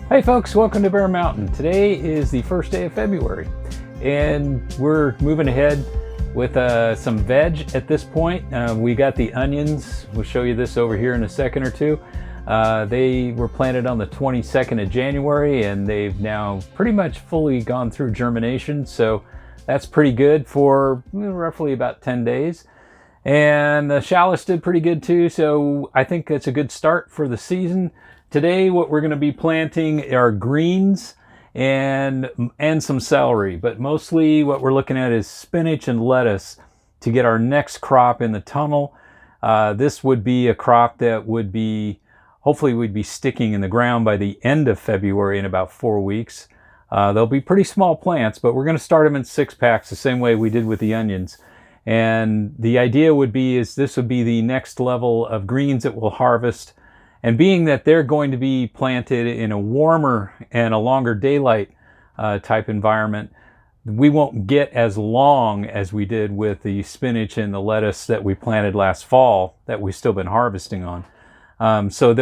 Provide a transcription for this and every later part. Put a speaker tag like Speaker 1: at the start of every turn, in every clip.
Speaker 1: Hey folks, welcome to Bear Mountain. Today is the first day of February and we're moving ahead with some veg at this point. We got the onions. We'll show you this over here in a second or two. They were planted on the 22nd of January and they've now pretty much fully gone through germination. So that's pretty good for roughly about 10 days. And the shallots did pretty good too. So I think it's a good start for the season. Today, what we're going to be planting are greens and some celery, but mostly what we're looking at is spinach and lettuce to get our next crop in the tunnel. This would be a crop that would be, hopefully would be sticking in the ground by the end of February in about 4 weeks. They'll be pretty small plants, but we're going to start them in 6-packs the same way we did with the onions. And the idea would be is this would be the next level of greens that we'll harvest. And being that they're going to be planted in a warmer and a longer daylight type environment, we won't get as long as we did with the spinach and the lettuce that we planted last fall that we've still been harvesting on. So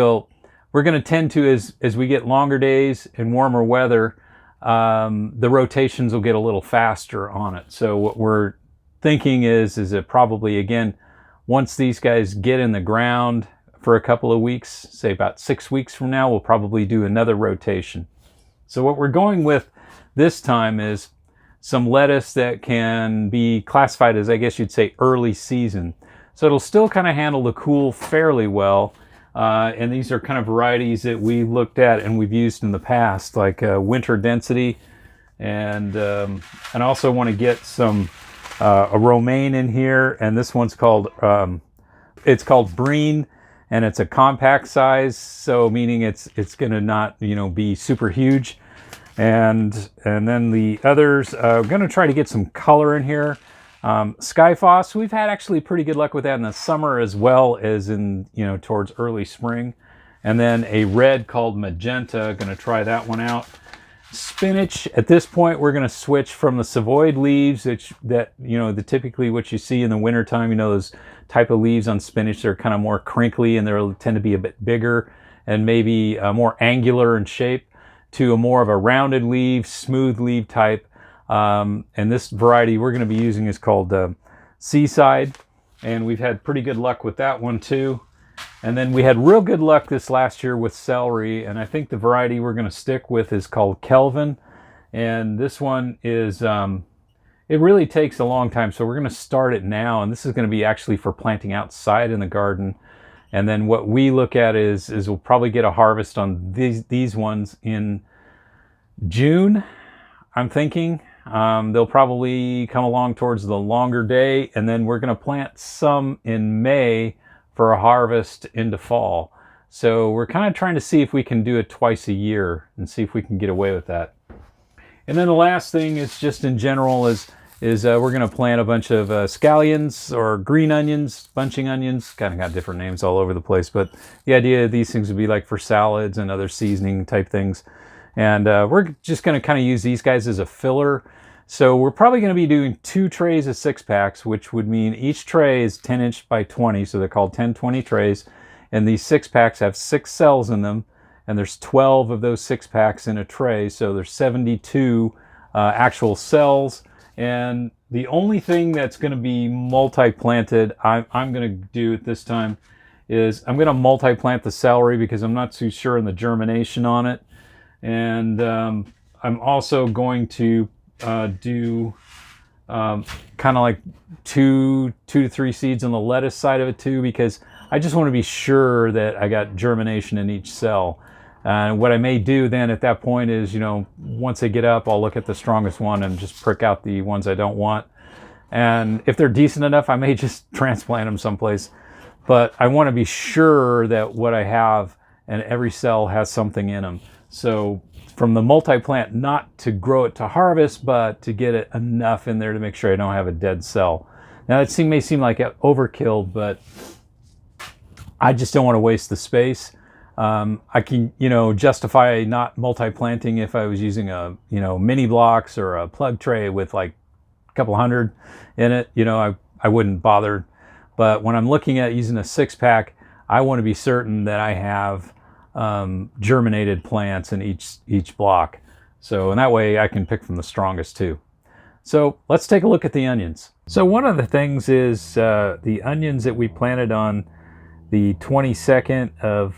Speaker 1: we're going to tend to, as we get longer days and warmer weather, the rotations will get a little faster on it. So what we're thinking is that probably, again, once these guys get in the ground for a couple of weeks, say about 6 weeks from now, we'll probably do another rotation. So what we're going with this time is some lettuce that can be classified as, I guess you'd say, early season. So it'll still kind of handle the cool fairly well. And these are kind of varieties that we looked at and we've used in the past, like winter density. And I also want to get some a romaine in here. And this one's called, it's called Breen. And it's a compact size, so meaning it's going to not be super huge. And then the others, I'm going to try to get some color in here. Skyphos, we've had actually pretty good luck with that in the summer as well as in towards early spring. And then a red called Magenta, going to try that one out. Spinach, at this point we're going to switch from the savoyed leaves that typically what you see in the wintertime, those type of leaves on spinach, they're kind of more crinkly and they tend to be a bit bigger and maybe more angular in shape, to a more of a rounded leaf, smooth leaf type. And this variety we're going to be using is called Seaside, and we've had pretty good luck with that one too. And then we had real good luck this last year with celery, and I think the variety we're going to stick with is called Kelvin. And this one is, it really takes a long time, so we're going to start it now, and this is going to be actually for planting outside in the garden. And then what we look at is we'll probably get a harvest on these ones in June, I'm thinking. They'll probably come along towards the longer day, and then we're going to plant some in May for a harvest into fall. So we're kind of trying to see if we can do it twice a year and see if we can get away with that. And then the last thing is just in general is we're going to plant a bunch of scallions or green onions, bunching onions, kind of got different names all over the place, but the idea of these things would be like for salads and other seasoning type things. And we're just going to kind of use these guys as a filler. So we're probably going to be doing 2 trays of 6-packs, which would mean each tray is 10 inch by 20. So they're called 10-20 trays. And these 6-packs have 6 cells in them. And there's 12 of those 6-packs in a tray. So there's 72 actual cells. And the only thing that's going to be multi-planted, I'm going to do at this time, is I'm going to multi-plant the celery because I'm not too sure in the germination on it. And I'm also going to do kind of like two to three seeds on the lettuce side of it too, because I just want to be sure that I got germination in each cell. And what I may do then at that point is, once they get up, I'll look at the strongest one and just prick out the ones I don't want. And if they're decent enough, I may just transplant them someplace. But I want to be sure that what I have and every cell has something in them. So from the multi-plant, not to grow it to harvest, but to get it enough in there to make sure I don't have a dead cell. Now that may seem like overkill, but I just don't want to waste the space. I can, justify not multi-planting if I was using a, mini blocks or a plug tray with like a couple hundred in it. I wouldn't bother. But when I'm looking at using a 6-pack, I want to be certain that I have germinated plants in each block. So, and that way I can pick from the strongest too. So let's take a look at the onions. So one of the things is the onions that we planted on the 22nd of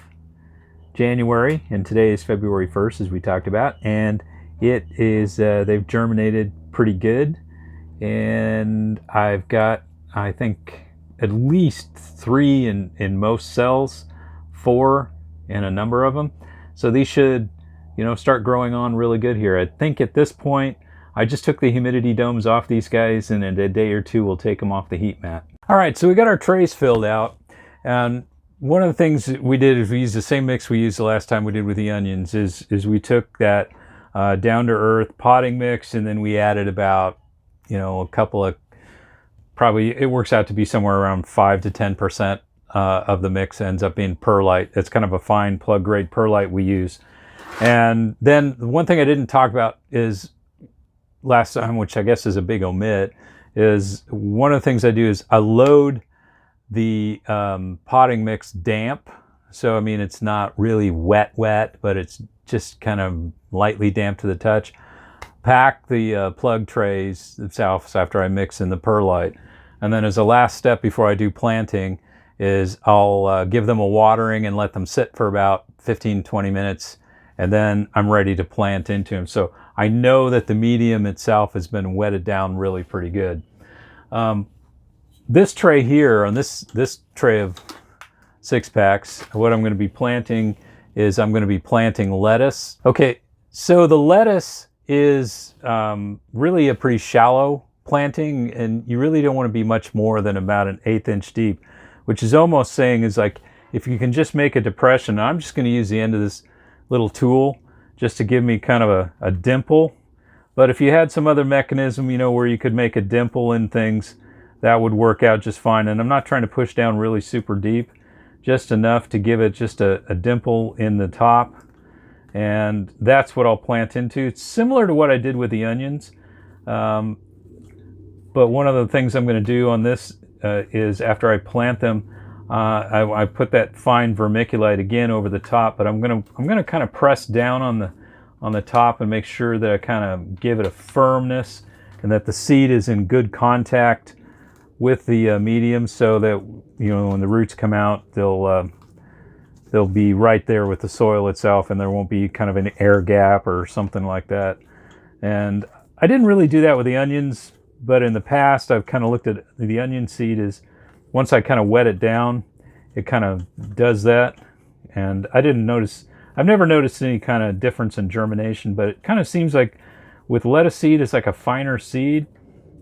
Speaker 1: January, and today is February 1st, as we talked about, and it is they've germinated pretty good, and I've got, I think, at least 3 in most cells, 4 in a number of them. So these should, start growing on really good here. I think at this point, I just took the humidity domes off these guys, and in a day or two, we'll take them off the heat mat. All right, so we got our trays filled out, and one of the things that we did is we used the same mix we used the last time we did with the onions. Is we took that down-to-earth potting mix, and then we added about, a couple of, probably it works out to be somewhere around 5 to 10% of the mix ends up being perlite. It's kind of a fine plug grade perlite we use. And then the one thing I didn't talk about is last time, which I guess is a big omit, is one of the things I do is I load the potting mix damp. So, I mean, it's not really wet, but it's just kind of lightly damp to the touch. Pack the plug trays themselves after I mix in the perlite. And then as a last step before I do planting is I'll give them a watering and let them sit for about 15-20 minutes. And then I'm ready to plant into them. So I know that the medium itself has been wetted down really pretty good. This tray here, on this tray of 6-packs, what I'm going to be planting is I'm going to be planting lettuce. Okay, so the lettuce is really a pretty shallow planting, and you really don't want to be much more than about an 1/8 inch deep, which is almost saying is like, if you can just make a depression, I'm just going to use the end of this little tool just to give me kind of a dimple. But if you had some other mechanism, where you could make a dimple in things, that would work out just fine. And I'm not trying to push down really super deep, just enough to give it just a dimple in the top. And that's what I'll plant into. It's similar to what I did with the onions. But one of the things I'm going to do on this is after I plant them, I put that fine vermiculite again over the top, but I'm gonna kind of press down on the top and make sure that I kind of give it a firmness and that the seed is in good contact with the medium, so that when the roots come out, they'll be right there with the soil itself, and there won't be kind of an air gap or something like that. And I didn't really do that with the onions, but in the past I've kind of looked at the onion seed as, once I kind of wet it down, it kind of does that. And I've never noticed any kind of difference in germination, but it kind of seems like with lettuce seed, it's like a finer seed,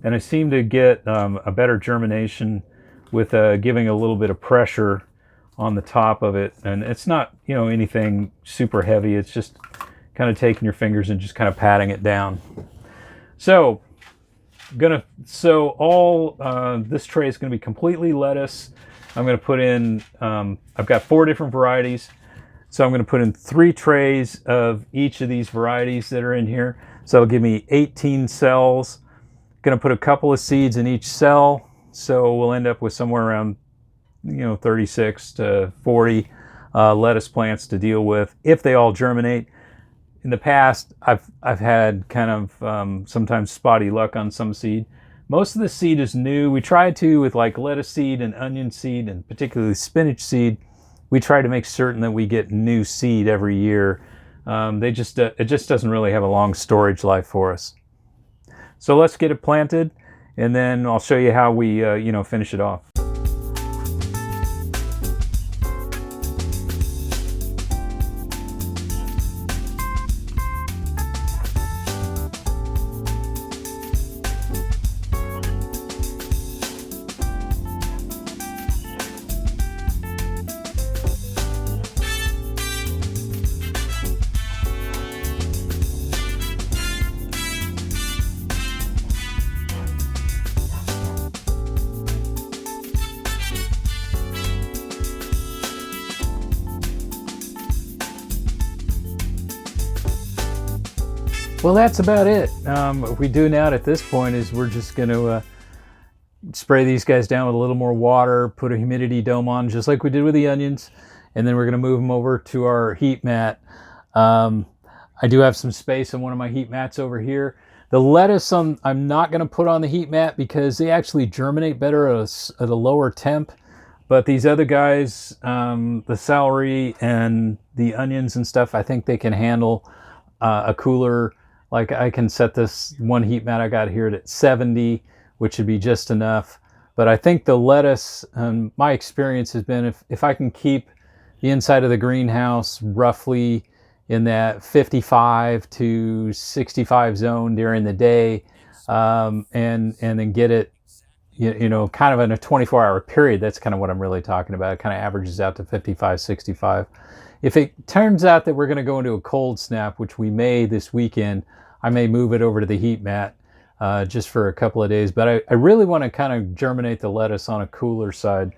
Speaker 1: and I seem to get a better germination with giving a little bit of pressure on the top of it. And it's not, anything super heavy. It's just kind of taking your fingers and just kind of patting it down. So this tray is going to be completely lettuce. I'm going to put in, I've got 4 different varieties. So I'm going to put in 3 trays of each of these varieties that are in here. So it'll give me 18 cells. Going to put a couple of seeds in each cell. So we'll end up with somewhere around, 36 to 40 lettuce plants to deal with if they all germinate. In the past, I've had kind of sometimes spotty luck on some seed. Most of the seed is new. We try to, with like lettuce seed and onion seed, and particularly spinach seed, we try to make certain that we get new seed every year. It just doesn't really have a long storage life for us. So let's get it planted, and then I'll show you how we finish it off. Well, that's about it. What we do now at this point is we're just going to spray these guys down with a little more water, put a humidity dome on just like we did with the onions, and then we're going to move them over to our heat mat. I do have some space on one of my heat mats over here. The lettuce I'm not going to put on the heat mat because they actually germinate better at a lower temp. But these other guys, the celery and the onions and stuff, I think they can handle a cooler. Like I can set this one heat mat I got here at 70, which would be just enough. But I think the lettuce, my experience has been if I can keep the inside of the greenhouse roughly in that 55 to 65 zone during the day, and then get it, you know, kind of in a 24-hour period. That's kind of what I'm really talking about. It kind of averages out to 55, 65. If it turns out that we're going to go into a cold snap, which we may this weekend, I may move it over to the heat mat just for a couple of days. But I really want to kind of germinate the lettuce on a cooler side.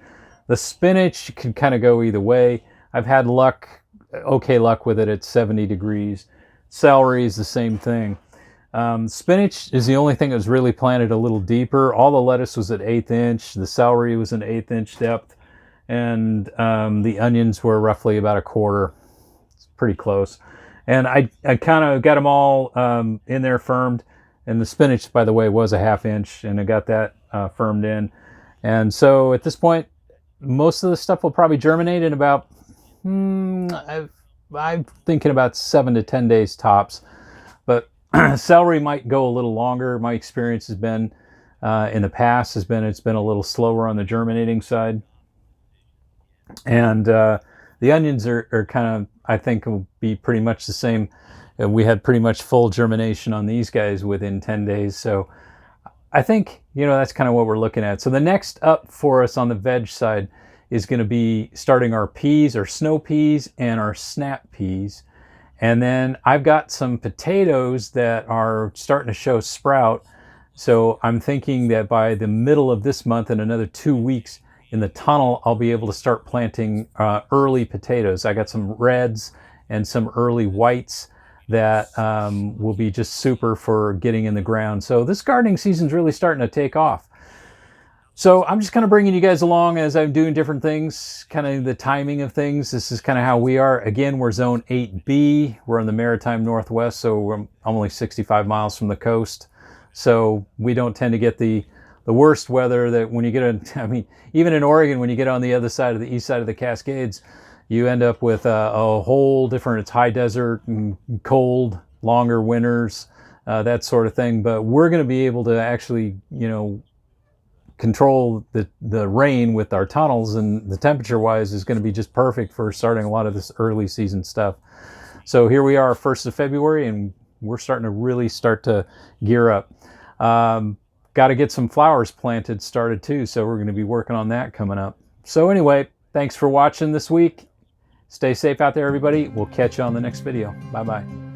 Speaker 1: The spinach can kind of go either way. I've had okay luck with it at 70 degrees. Celery is the same thing. Spinach is the only thing that was really planted a little deeper. All the lettuce was at 1/8 inch. The celery was an 1/8 inch depth. And the onions were roughly about 1/4. It's pretty close. And I kind of got them all in there firmed. And the spinach, by the way, was a 1/2 inch. And I got that firmed in. And so at this point, most of the stuff will probably germinate in about, I'm thinking about 7 to 10 days tops. But celery might go a little longer. My experience has been, in the past, it's been a little slower on the germinating side. And the onions are kind of, I think, will be pretty much the same. We had pretty much full germination on these guys within 10 days. So I think, you know, that's kind of what we're looking at. So the next up for us on the veg side is going to be starting our peas, our snow peas, and our snap peas. And then I've got some potatoes that are starting to show sprout. So I'm thinking that by the middle of this month, in another 2 weeks, in the tunnel, I'll be able to start planting early potatoes. I got some reds and some early whites that will be just super for getting in the ground. So this gardening season's really starting to take off. So I'm just kind of bringing you guys along as I'm doing different things, kind of the timing of things. This is kind of how we are. Again, we're zone 8B. We're in the Maritime Northwest, so I'm only 65 miles from the coast. So we don't tend to get the worst weather that when you get I mean, even in Oregon, when you get on the other side of the east side of the Cascades, you end up with a whole different, it's high desert and cold, longer winters, that sort of thing. But we're going to be able to actually, you know, control the rain with our tunnels, and the temperature wise is going to be just perfect for starting a lot of this early season stuff. So here we are, 1st of February, and we're starting to really start to gear up. Got to get some flowers started too, so we're going to be working on that coming up. So anyway, thanks for watching this week. Stay safe out there, everybody. We'll catch you on the next video. Bye-bye.